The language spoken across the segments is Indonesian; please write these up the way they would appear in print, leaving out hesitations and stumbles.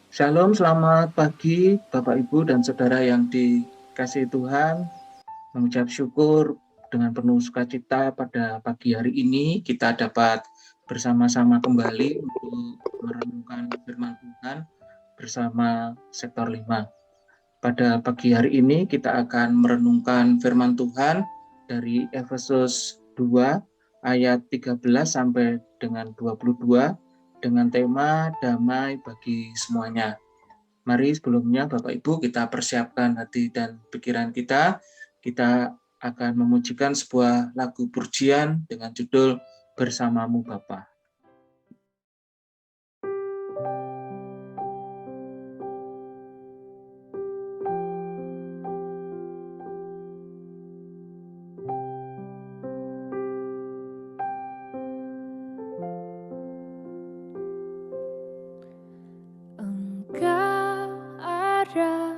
Shalom, selamat pagi Bapak Ibu dan Saudara yang dikasihi Tuhan. Mengucap syukur dengan penuh sukacita pada pagi hari ini kita dapat bersama-sama kembali untuk merenungkan firman Tuhan bersama Sektor 5. Pada pagi hari ini kita akan merenungkan firman Tuhan dari Efesus 2 ayat 13 sampai dengan 22 dengan tema damai bagi semuanya. Mari sebelumnya Bapak Ibu kita persiapkan hati dan pikiran kita. Kita akan memujikan sebuah lagu pujian dengan judul Bersamamu Bapa. Engkau ada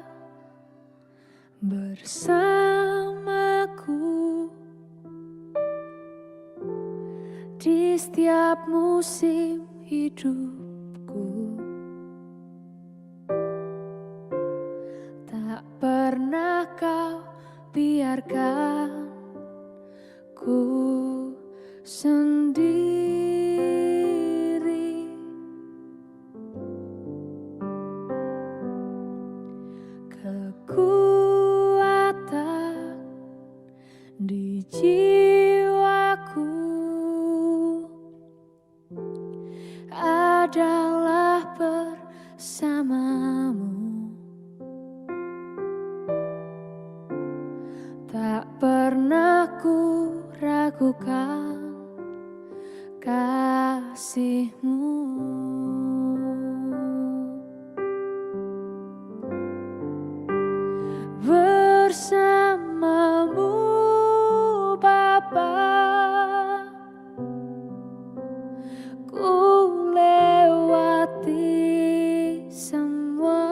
bersamaku di setiap musim hidupku. Tak pernah kau biarkan ku sendiri. Kekuatan di jiwaku adalah bersamamu. Tak pernah ku ragukan kasih-Mu. Bersamamu Bapa, ku lewati semua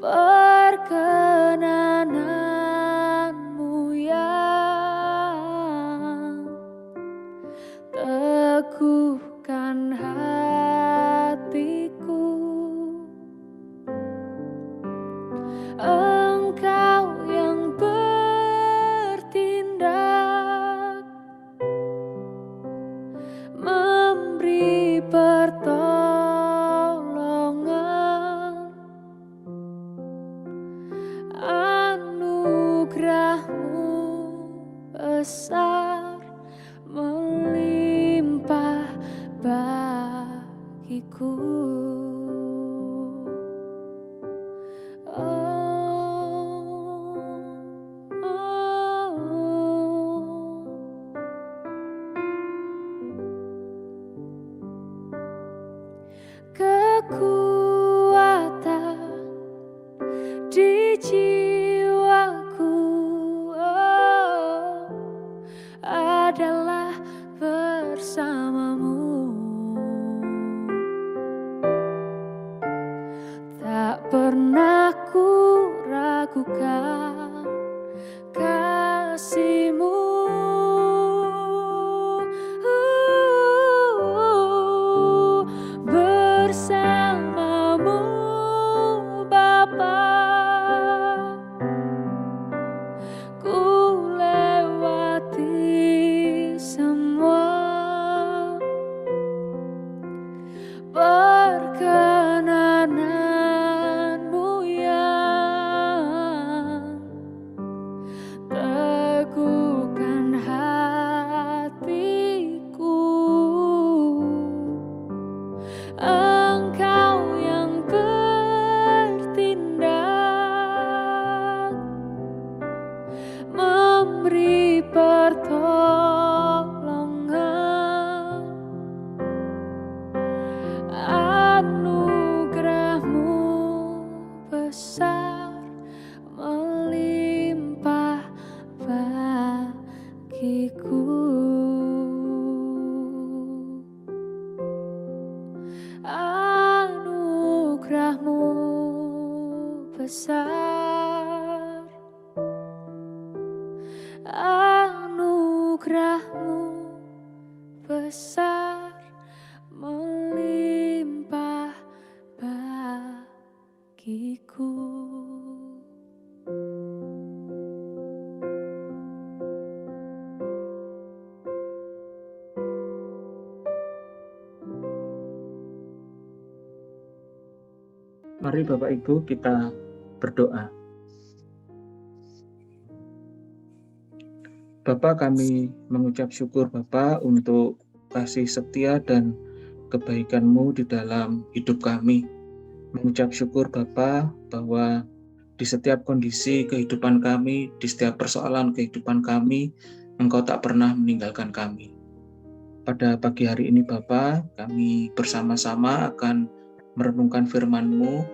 perkenanan-Mu yang teguhkan hatiku. Engkau yang bertindak, memberi pertolongan, anugerah-Mu besar melimpah bagiku. Kekuatan di jiwaku adalah bersamamu. Tak pernah ku ragukan kasih-Mu. Bersamamu Bapa, ku lewati semua perkenanan-Mu yang teguhkan hatiku. Engkau yang bertindak, memberi pertolongan, anugerah-Mu besar melimpah bagiku. Anugerah-Mu besar, anugerah-Mu besar melimpah Mari Bapak Ibu kita berdoa. Bapa, kami mengucap syukur Bapa untuk kasih setia dan kebaikan-Mu di dalam hidup kami. Mengucap syukur Bapa bahwa di setiap kondisi kehidupan kami, di setiap persoalan kehidupan kami, Engkau tak pernah meninggalkan kami. Pada pagi hari ini Bapa, kami bersama-sama akan merenungkan firman-Mu.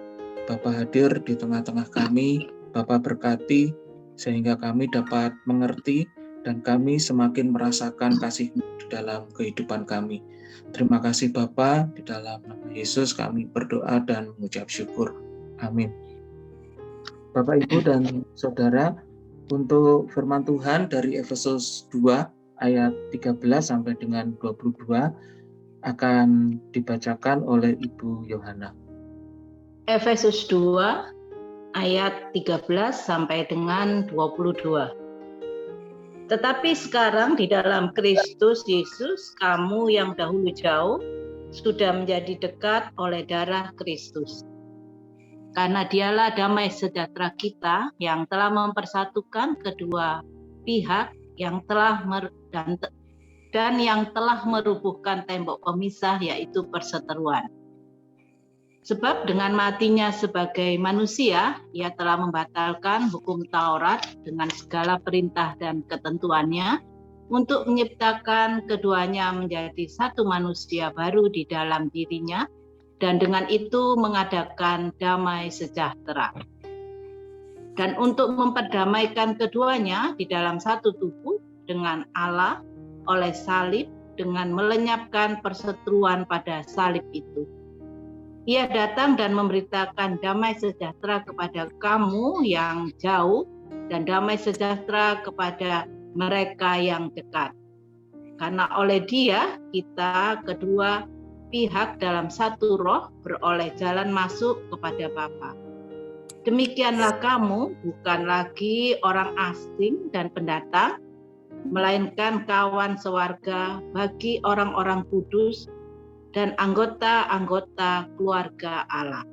Bapa hadir di tengah-tengah kami, Bapa berkati sehingga kami dapat mengerti dan kami semakin merasakan kasih-Mu di dalam kehidupan kami. Terima kasih Bapa, di dalam nama Yesus kami berdoa dan mengucap syukur. Amin. Bapak, Ibu, dan Saudara, untuk firman Tuhan dari Efesus 2 ayat 13 sampai dengan 22 akan dibacakan oleh Ibu Yohana. Efesus 2 ayat 13 sampai dengan 22. Tetapi sekarang di dalam Kristus Yesus, kamu yang dahulu jauh sudah menjadi dekat oleh darah Kristus. Karena dialah damai sejahtera kita yang telah mempersatukan kedua pihak yang telah yang telah merubuhkan tembok pemisah, yaitu perseteruan. Sebab dengan matinya sebagai manusia, ia telah membatalkan hukum Taurat dengan segala perintah dan ketentuannya untuk menciptakan keduanya menjadi satu manusia baru di dalam dirinya, dan dengan itu mengadakan damai sejahtera. Dan untuk memperdamaikan keduanya di dalam satu tubuh dengan Allah oleh salib, dengan melenyapkan perseteruan pada salib itu. Ia datang dan memberitakan damai sejahtera kepada kamu yang jauh dan damai sejahtera kepada mereka yang dekat. Karena oleh Dia kita kedua pihak dalam satu roh beroleh jalan masuk kepada Bapa. Demikianlah kamu bukan lagi orang asing dan pendatang, melainkan kawan sewarga bagi orang-orang kudus dan anggota-anggota keluarga Allah,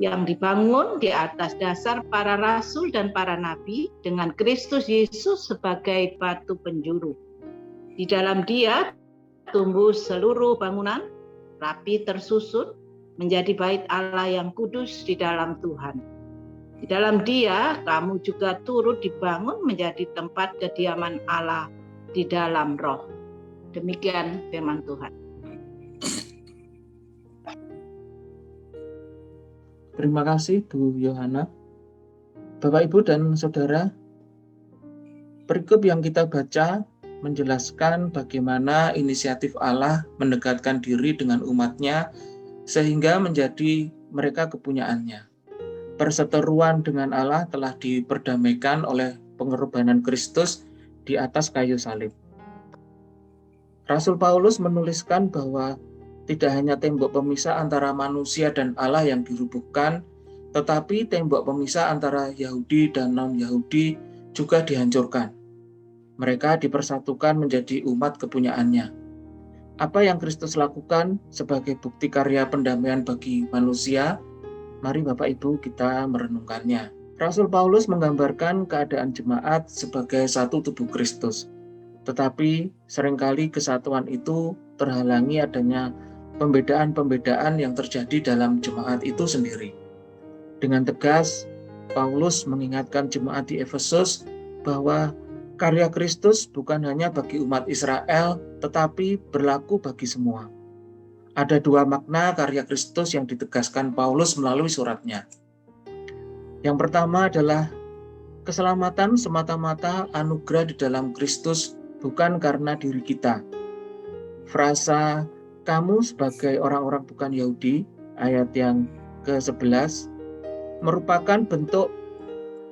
yang dibangun di atas dasar para rasul dan para nabi dengan Kristus Yesus sebagai batu penjuru. Di dalam Dia tumbuh seluruh bangunan, rapi tersusun, menjadi bait Allah yang kudus di dalam Tuhan. Di dalam Dia, kamu juga turut dibangun menjadi tempat kediaman Allah di dalam roh. Demikian firman Tuhan. Terima kasih Bu Yohana. Bapak, Ibu, dan Saudara, perikop yang kita baca menjelaskan bagaimana inisiatif Allah mendekatkan diri dengan umatnya sehingga menjadi mereka kepunyaannya. Perseteruan dengan Allah telah diperdamaikan oleh pengorbanan Kristus di atas kayu salib. Rasul Paulus menuliskan bahwa tidak hanya tembok pemisah antara manusia dan Allah yang dirubuhkan, tetapi tembok pemisah antara Yahudi dan non-Yahudi juga dihancurkan. Mereka dipersatukan menjadi umat kepunyaannya. Apa yang Kristus lakukan sebagai bukti karya pendamaian bagi manusia? Mari Bapak Ibu kita merenungkannya. Rasul Paulus menggambarkan keadaan jemaat sebagai satu tubuh Kristus. Tetapi seringkali kesatuan itu terhalangi adanya pembedaan-pembedaan yang terjadi dalam jemaat itu sendiri. Dengan tegas, Paulus mengingatkan jemaat di Efesus bahwa karya Kristus bukan hanya bagi umat Israel, tetapi berlaku bagi semua. Ada dua makna karya Kristus yang ditegaskan Paulus melalui suratnya. Yang pertama adalah keselamatan semata-mata anugerah di dalam Kristus, bukan karena diri kita. Frasa kamu sebagai orang-orang bukan Yahudi, ayat yang ke-11, merupakan bentuk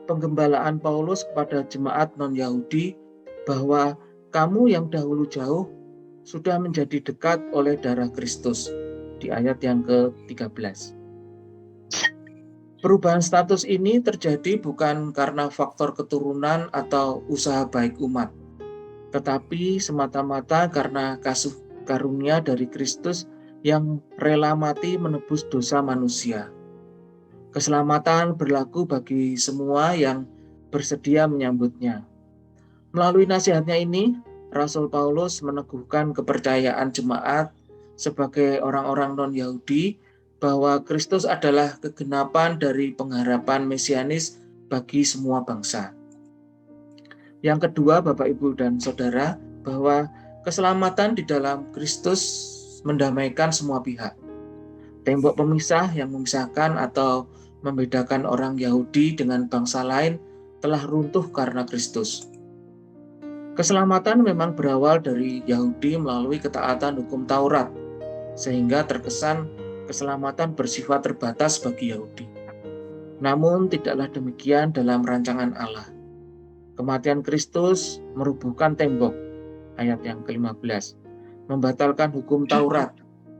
penggembalaan Paulus kepada jemaat non-Yahudi bahwa kamu yang dahulu jauh sudah menjadi dekat oleh darah Kristus, di ayat yang ke-13. Perubahan status ini terjadi bukan karena faktor keturunan atau usaha baik umat, tetapi semata-mata karena kasih karunia dari Kristus yang rela mati menebus dosa manusia. Keselamatan berlaku bagi semua yang bersedia menyambutnya. Melalui nasihatnya ini, Rasul Paulus meneguhkan kepercayaan jemaat sebagai orang-orang non-Yahudi bahwa Kristus adalah kegenapan dari pengharapan mesianis bagi semua bangsa. Yang kedua, Bapak, Ibu, dan Saudara, bahwa keselamatan di dalam Kristus mendamaikan semua pihak. Tembok pemisah yang memisahkan atau membedakan orang Yahudi dengan bangsa lain telah runtuh karena Kristus. Keselamatan memang berawal dari Yahudi melalui ketaatan hukum Taurat, sehingga terkesan keselamatan bersifat terbatas bagi Yahudi. Namun tidaklah demikian dalam rancangan Allah. Kematian Kristus merubuhkan tembok, ayat yang ke-15, membatalkan hukum Taurat,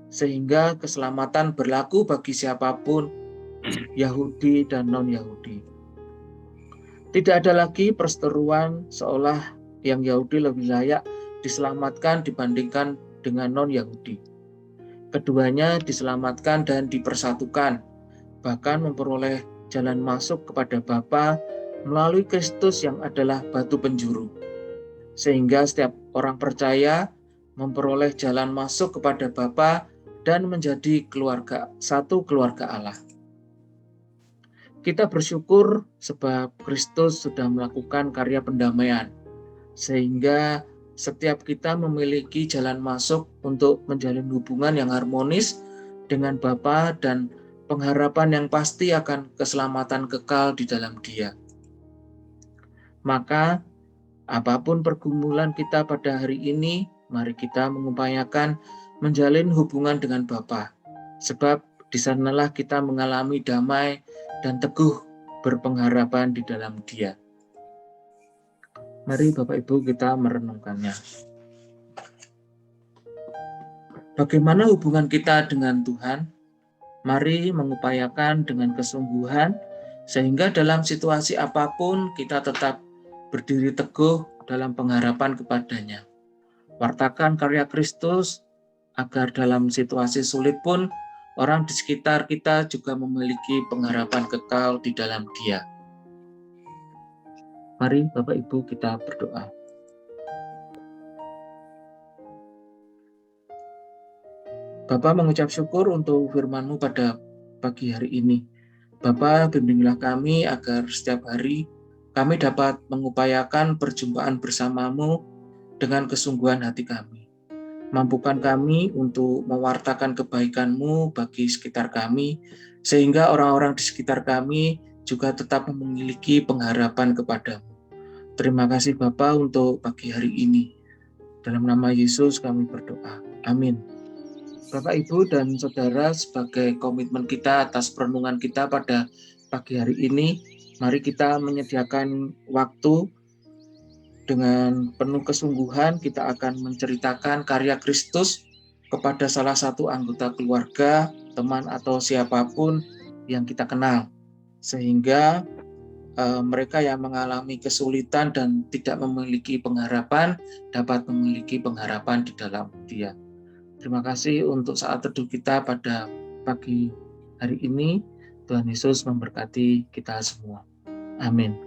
sehingga keselamatan berlaku bagi siapapun, Yahudi dan non-Yahudi. Tidak ada lagi perseteruan seolah yang Yahudi lebih layak diselamatkan dibandingkan dengan non-Yahudi. Keduanya diselamatkan dan dipersatukan, bahkan memperoleh jalan masuk kepada Bapa melalui Kristus yang adalah batu penjuru. Sehingga setiap orang percaya memperoleh jalan masuk kepada Bapa dan menjadi satu keluarga Allah. Kita bersyukur sebab Kristus sudah melakukan karya pendamaian, sehingga setiap kita memiliki jalan masuk untuk menjalin hubungan yang harmonis dengan Bapa dan pengharapan yang pasti akan keselamatan kekal di dalam Dia. Maka, apapun pergumulan kita pada hari ini, mari kita mengupayakan menjalin hubungan dengan Bapa, sebab di sanalah kita mengalami damai dan teguh berpengharapan di dalam Dia. Mari Bapak Ibu kita merenungkannya. Bagaimana hubungan kita dengan Tuhan? Mari mengupayakan dengan kesungguhan sehingga dalam situasi apapun kita tetap berdiri teguh dalam pengharapan kepadanya. Wartakan karya Kristus agar dalam situasi sulit pun orang di sekitar kita juga memiliki pengharapan kekal di dalam Dia. Mari Bapak Ibu kita berdoa. Bapa mengucap syukur untuk firman-Mu pada pagi hari ini. Bapa, bimbinglah kami agar setiap hari kami dapat mengupayakan perjumpaan bersama-Mu dengan kesungguhan hati kami. Mampukan kami untuk mewartakan kebaikan-Mu bagi sekitar kami, sehingga orang-orang di sekitar kami juga tetap memiliki pengharapan kepada-Mu. Terima kasih Bapa untuk pagi hari ini. Dalam nama Yesus kami berdoa. Amin. Bapak, Ibu, dan Saudara, sebagai komitmen kita atas perenungan kita pada pagi hari ini, mari kita menyediakan waktu dengan penuh kesungguhan. Kita akan menceritakan karya Kristus kepada salah satu anggota keluarga, teman, atau siapapun yang kita kenal. Sehingga mereka yang mengalami kesulitan dan tidak memiliki pengharapan, dapat memiliki pengharapan di dalam Dia. Terima kasih untuk saat teduh kita pada pagi hari ini. Tuhan Yesus memberkati kita semua. Amin.